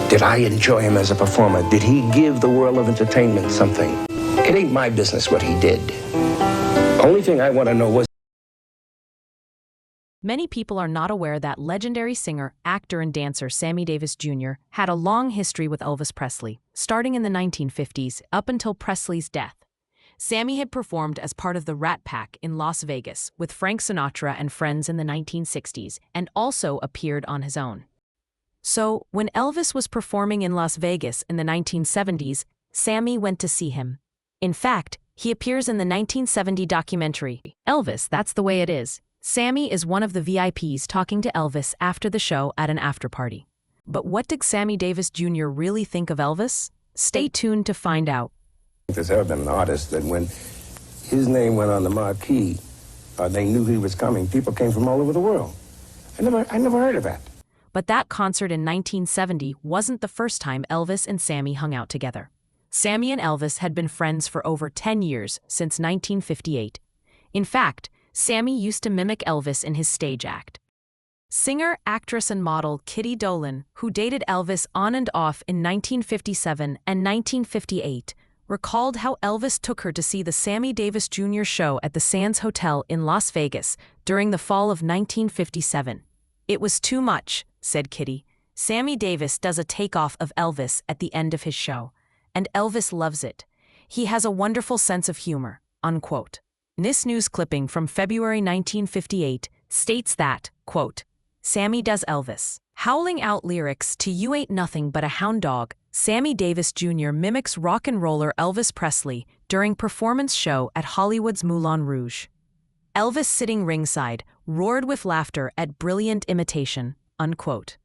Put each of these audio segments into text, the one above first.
Did I enjoy him as a performer? Did he give the world of entertainment something? It ain't my business what he did. Only thing I want to know was... Many people are not aware that legendary singer, actor, and dancer Sammy Davis Jr. had a long history with Elvis Presley, starting in the 1950s up until Presley's death. Sammy had performed as part of the Rat Pack in Las Vegas with Frank Sinatra and friends in the 1960s and also appeared on his own. So, when Elvis was performing in Las Vegas in the 1970s, Sammy went to see him. In fact, he appears in the 1970 documentary, Elvis, That's the Way It Is. Sammy is one of the VIPs talking to Elvis after the show at an after-party. But what did Sammy Davis Jr. really think of Elvis? Stay tuned to find out. There's ever been an artist that when his name went on the marquee, they knew he was coming. People came from all over the world. I never heard of that. But that concert in 1970 wasn't the first time Elvis and Sammy hung out together. Sammy and Elvis had been friends for over 10 years, since 1958. In fact, Sammy used to mimic Elvis in his stage act. Singer, actress, and model Kitty Dolan, who dated Elvis on and off in 1957 and 1958, recalled how Elvis took her to see the Sammy Davis Jr. show at the Sands Hotel in Las Vegas during the fall of 1957. "It was too much," said Kitty. "Sammy Davis does a takeoff of Elvis at the end of his show, and Elvis loves it. He has a wonderful sense of humor," unquote. This news clipping from February 1958 states that, quote, "Sammy does Elvis." Howling out lyrics to "You Ain't Nothing But a Hound Dog," Sammy Davis Jr. mimics rock and roller Elvis Presley during performance show at Hollywood's Moulin Rouge. Elvis, sitting ringside, roared with laughter at brilliant imitation, unquote.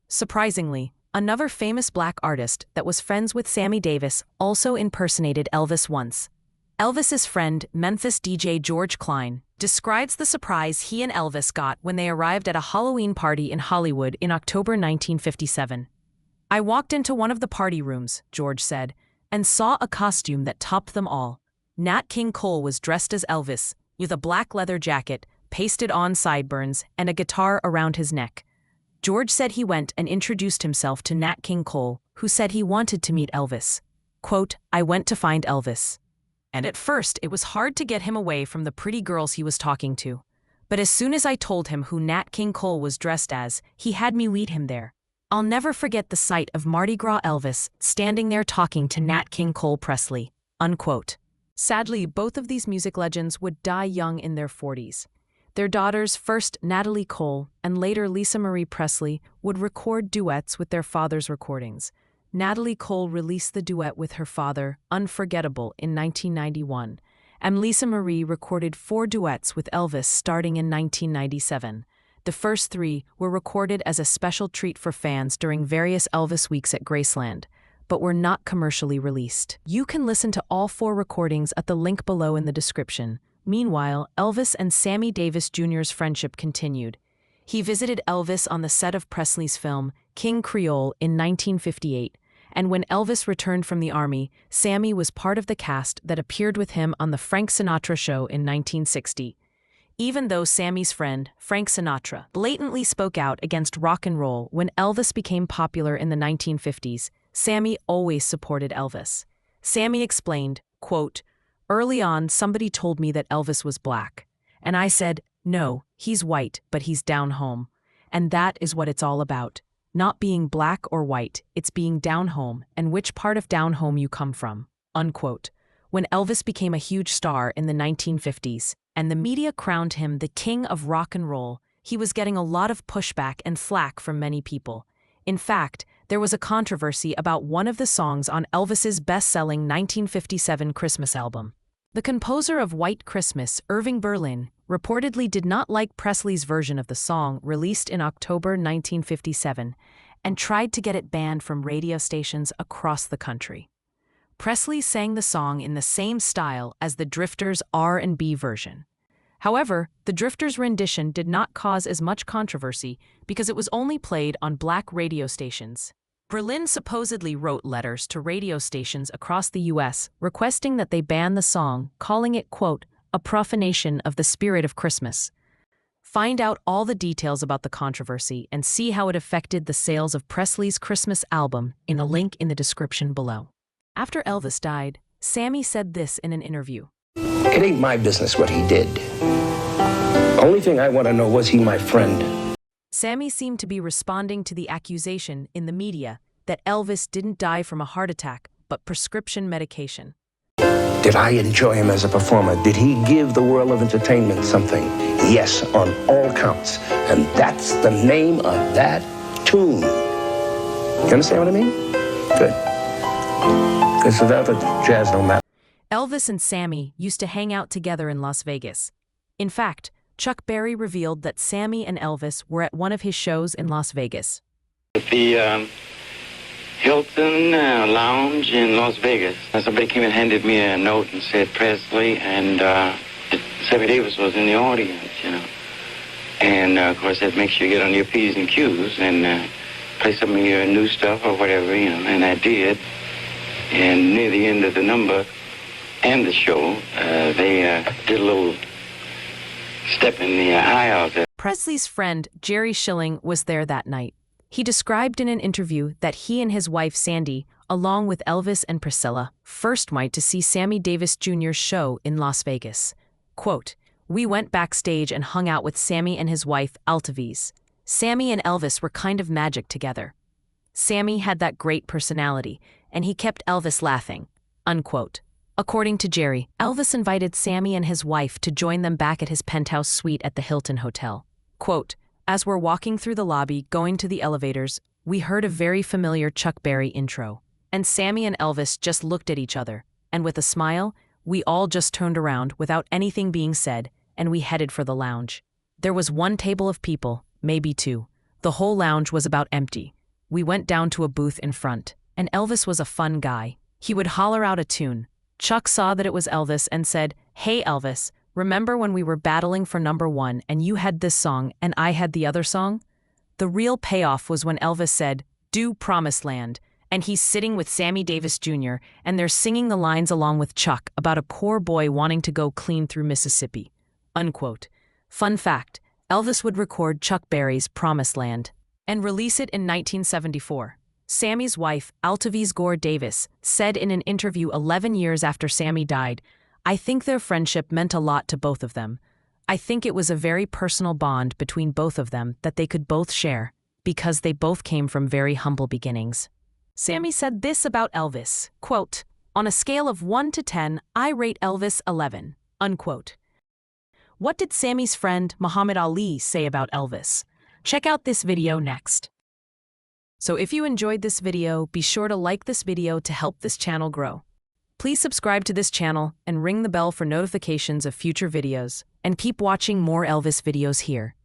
Surprisingly, another famous black artist that was friends with Sammy Davis also impersonated Elvis once. Elvis's friend, Memphis DJ George Klein, describes the surprise he and Elvis got when they arrived at a Halloween party in Hollywood in October 1957. "I walked into one of the party rooms," George said, "and saw a costume that topped them all. Nat King Cole was dressed as Elvis, with a black leather jacket, pasted-on sideburns, and a guitar around his neck. George said he went and introduced himself to Nat King Cole, who said he wanted to meet Elvis. Quote, I went to find Elvis. And at first, it was hard to get him away from the pretty girls he was talking to. But as soon as I told him who Nat King Cole was dressed as, he had me lead him there. I'll never forget the sight of Mardi Gras Elvis standing there talking to Nat King Cole Presley." Unquote. Sadly, both of these music legends would die young in their 40s. Their daughters, first Natalie Cole and later Lisa Marie Presley, would record duets with their father's recordings. Natalie Cole released the duet with her father, Unforgettable, in 1991, and Lisa Marie recorded 4 duets with Elvis starting in 1997. The first 3 were recorded as a special treat for fans during various Elvis weeks at Graceland, but were not commercially released. You can listen to all 4 recordings at the link below in the description. Meanwhile, Elvis and Sammy Davis Jr.'s friendship continued. He visited Elvis on the set of Presley's film, King Creole, in 1958, and when Elvis returned from the Army, Sammy was part of the cast that appeared with him on the Frank Sinatra show in 1960. Even though Sammy's friend, Frank Sinatra, blatantly spoke out against rock and roll when Elvis became popular in the 1950s, Sammy always supported Elvis. Sammy explained, quote, "Early on, somebody told me that Elvis was black. And I said, no, he's white, but he's down home. And that is what it's all about. Not being black or white, it's being down home and which part of down home you come from." Unquote. When Elvis became a huge star in the 1950s, and the media crowned him the king of rock and roll, he was getting a lot of pushback and flack from many people. In fact, there was a controversy about one of the songs on Elvis's best-selling 1957 Christmas album. The composer of White Christmas, Irving Berlin, reportedly did not like Presley's version of the song released in October 1957 and tried to get it banned from radio stations across the country. Presley sang the song in the same style as the Drifters' R&B version. However, the Drifters' rendition did not cause as much controversy because it was only played on black radio stations. Berlin supposedly wrote letters to radio stations across the U.S. requesting that they ban the song, calling it, quote, a profanation of the spirit of Christmas. Find out all the details about the controversy and see how it affected the sales of Presley's Christmas album in a link in the description below. After Elvis died, Sammy said this in an interview. It ain't my business what he did. Only thing I want to know, was he my friend? Sammy seemed to be responding to the accusation in the media that Elvis didn't die from a heart attack, but prescription medication. Did I enjoy him as a performer? Did he give the world of entertainment something? Yes, on all counts. And that's the name of that tune. You understand what I mean? Good. Because without the jazz, no matter. Elvis and Sammy used to hang out together in Las Vegas. In fact, Chuck Berry revealed that Sammy and Elvis were at one of his shows in Las Vegas. At the Hilton Lounge in Las Vegas, somebody came and handed me a note and said Presley, and Sammy Davis was in the audience, you know. And, of course, that makes you get on your P's and Q's and play some of your new stuff or whatever, you know, and I did. And near the end of the number and the show, they did a little step in the aisle there. Presley's friend, Jerry Schilling, was there that night. He described in an interview that he and his wife, Sandy, along with Elvis and Priscilla, first went to see Sammy Davis Jr.'s show in Las Vegas. Quote, "We went backstage and hung out with Sammy and his wife, ELVIS. Sammy and Elvis were kind of magic together. Sammy had that great personality, and he kept Elvis laughing." Unquote. According to Jerry, Elvis invited Sammy and his wife to join them back at his penthouse suite at the Hilton Hotel. Quote, "As we're walking through the lobby, going to the elevators, we heard a very familiar Chuck Berry intro. And Sammy and Elvis just looked at each other, and with a smile, we all just turned around without anything being said, and we headed for the lounge. There was one table of people, maybe two. The whole lounge was about empty. We went down to a booth in front, and Elvis was a fun guy. He would holler out a tune. Chuck saw that it was Elvis and said, 'Hey Elvis, remember when we were battling for #1 and you had this song and I had the other song?' The real payoff was when Elvis said, 'Do Promised Land,' and he's sitting with Sammy Davis Jr. and they're singing the lines along with Chuck about a poor boy wanting to go clean through Mississippi." Unquote. Fun fact, Elvis would record Chuck Berry's Promised Land and release it in 1974. Sammy's wife, ELVIS Davis, said in an interview 11 years after Sammy died, "I think their friendship meant a lot to both of them. I think it was a very personal bond between both of them that they could both share, because they both came from very humble beginnings." Sammy said this about Elvis, quote, "On a scale of 1 to 10, I rate Elvis 11, unquote. What did Sammy's friend, Muhammad Ali, say about Elvis? Check out this video next. So if you enjoyed this video, be sure to like this video to help this channel grow. Please subscribe to this channel and ring the bell for notifications of future videos, and keep watching more Elvis videos here.